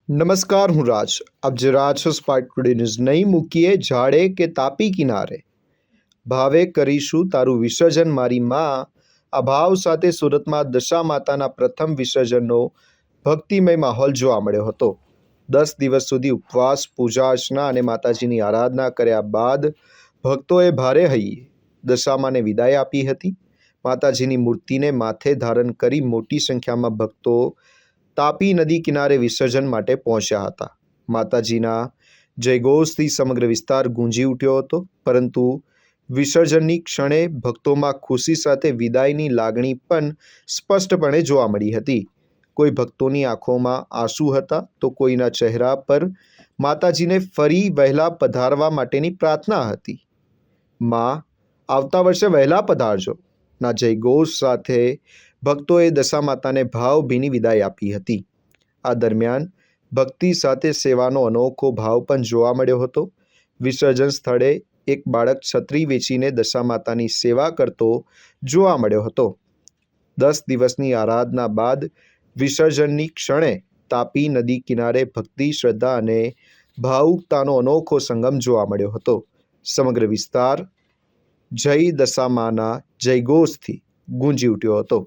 નમસ્કાર, હું રાજ. આપ જે રાજ છો સ્પાર્ક ટુડે ન્યૂઝ. નહીં મૂકીએ ઝાડે કે તાપી કિનારે, ભાવે કરીશું તારું વિસર્જન મારી માં. આ ભાવ સાથે સુરતમાં દશા માતાના પ્રથમ વિસર્જનનો ભક્તિમય માહોલ જોવા મળ્યો હતો. 10 દિવસ સુધી ઉપવાસ, પૂજા અર્ચના અને માતાજીની આરાધના કર્યા બાદ ભક્તોએ ભારે હૈયે દશામાને વિદાય આપી હતી. માતાજીની મૂર્તિને માથે ધારણ કરી મોટી સંખ્યામાં ભક્તો તાપી નદી કિનારે વિસર્જન માટે પહોંચ્યા હતા. માતાજીના જયઘોષથી સમગ્ર વિસ્તાર ગુંજી ઉઠ્યો હતો, પરંતુ વિસર્જનની ક્ષણે ભક્તોમાં ખુશી સાથે વિદાયની લાગણી પણ સ્પષ્ટપણે જોવા મળી હતી. કોઈ ભક્તોની આંખોમાં આંસુ હતા, તો કોઈના ચહેરા પર માતાજીને ફરી વહેલા પધારવા માટેની પ્રાર્થના હતી. માં, આવતા વર્ષે વહેલા પધારજો ના જયઘોષ સાથે ભક્તોએ દશા માતાને ભાવભીની વિદાય આપી હતી. આ દરમિયાન ભક્તિ સાથે સેવાનો અનોખો ભાવ પણ જોવા મળ્યો હતો. વિસર્જન સ્થળે એક બાળક છત્રી વેચીને દશા માતાની સેવા કરતો જોવા મળ્યો હતો. 10 દિવસની આરાધના બાદ વિસર્જનની ક્ષણે તાપી નદી કિનારે ભક્તિ, શ્રદ્ધા અને ભાવુકતાનો અનોખો સંગમ જોવા મળ્યો હતો. સમગ્ર વિસ્તાર જય દશામાના જયઘોષથી ગુંજી ઉઠ્યો હતો.